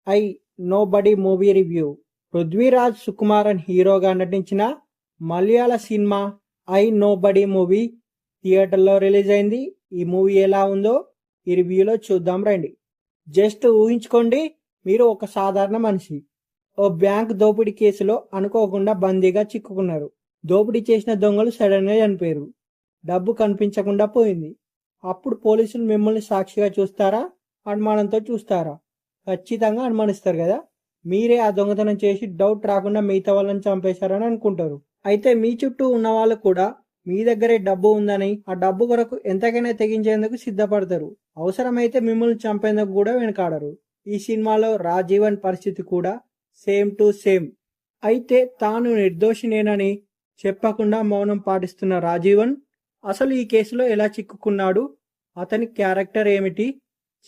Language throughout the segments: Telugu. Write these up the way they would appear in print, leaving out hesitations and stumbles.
I nobody movie review. Prithviraj Sukumaran హీరోగా నటించిన మలయాళ సినిమా ఐ నోబడీ మూవీ థియేటర్లో రిలీజ్ అయింది. ఈ మూవీ ఎలా ఉందో ఈ రివ్యూలో చూద్దాం రండి. జస్ట్ ఊహించుకోండి, మీరు ఒక సాధారణ మనిషి. ఓ బ్యాంక్ దోపిడీ కేసులో అనుకోకుండా బందీగా చిక్కుకున్నారు. దోపిడీ చేసిన దొంగలు సడన్ గా చనిపోయారు. డబ్బు కనిపించకుండా పోయింది. అప్పుడు పోలీసులు మిమ్మల్ని సాక్షిగా చూస్తారా, అనుమానంతో చూస్తారా? ఖచ్చితంగా అనుమానిస్తారు కదా. మీరే ఆ దొంగతనం చేసి డౌట్ రాకుండా మిగతా వాళ్ళని చంపేశారని అనుకుంటారు. అయితే మీ చుట్టూ ఉన్న వాళ్ళు కూడా మీ దగ్గరే డబ్బు ఉందని ఆ డబ్బు కొరకు ఎంతకైనా తెగించేందుకు సిద్ధపడతారు. అవసరమైతే మిమ్మల్ని చంపేందుకు కూడా వెనకాడరు. ఈ సినిమాలో రాజీవన్ పరిస్థితి కూడా సేమ్ టు సేమ్. అయితే తాను నిర్దోషినేనని చెప్పకుండా మౌనం పాటిస్తున్న రాజీవన్ అసలు ఈ కేసులో ఎలా చిక్కుకున్నాడు, అతని క్యారెక్టర్ ఏమిటి,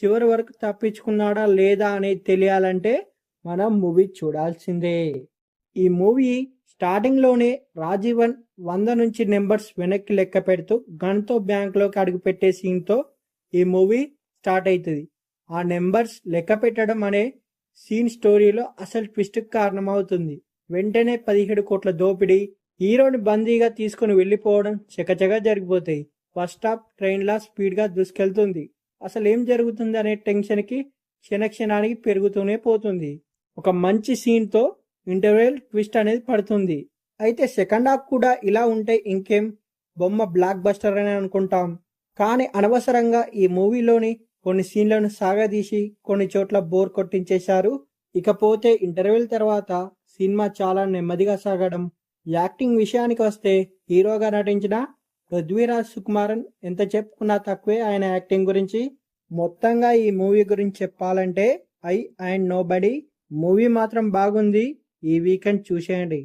చివరి వరకు తప్పించుకున్నాడా లేదా అనేది తెలియాలంటే మనం మూవీ చూడాల్సిందే. ఈ మూవీ స్టార్టింగ్లోనే రాజీవన్ 100 నుంచి నెంబర్స్ వెనక్కి లెక్క పెడుతూ గన్తో బ్యాంక్లోకి అడుగుపెట్టే సీన్తో ఈ మూవీ స్టార్ట్ అవుతుంది. ఆ నెంబర్స్ లెక్క పెట్టడం అనే సీన్ స్టోరీలో అసలు ట్విస్ట్కి కారణమవుతుంది. వెంటనే 17 కోట్ల దోపిడీ, హీరోని బందీగా తీసుకుని వెళ్ళిపోవడం చకచగా జరిగిపోతాయి. ఫస్ట్ స్టాప్ ట్రైన్లా స్పీడ్గా దూసుకెళ్తుంది. అసలు ఏం జరుగుతుంది అనే టెన్షన్కి క్షణక్షణానికి పెరుగుతూనే పోతుంది. ఒక మంచి సీన్తో ఇంటర్వెల్ ట్విస్ట్ అనేది పడుతుంది. అయితే సెకండ్ హాఫ్ కూడా ఇలా ఉంటే ఇంకేం బొమ్మ బ్లాక్ బస్టర్ అని అనుకుంటాం. కానీ అనవసరంగా ఈ మూవీలోని కొన్ని సీన్లను సాగదీసి కొన్ని చోట్ల బోర్ కొట్టించేశారు. ఇకపోతే ఇంటర్వెల్ తర్వాత సినిమా చాలా నెమ్మదిగా సాగడం. యాక్టింగ్ విషయానికి వస్తే హీరోగా నటించిన పృథ్వీరాజ్ సుకుమారన్ ఎంత చెప్పుకున్నా తక్కువే ఆయన యాక్టింగ్ గురించి. మొత్తంగా ఈ మూవీ గురించి చెప్పాలంటే ఐ అండ్ నోబడీ మూవీ మాత్రం బాగుంది. ఈ వీకెండ్ చూసేయండి.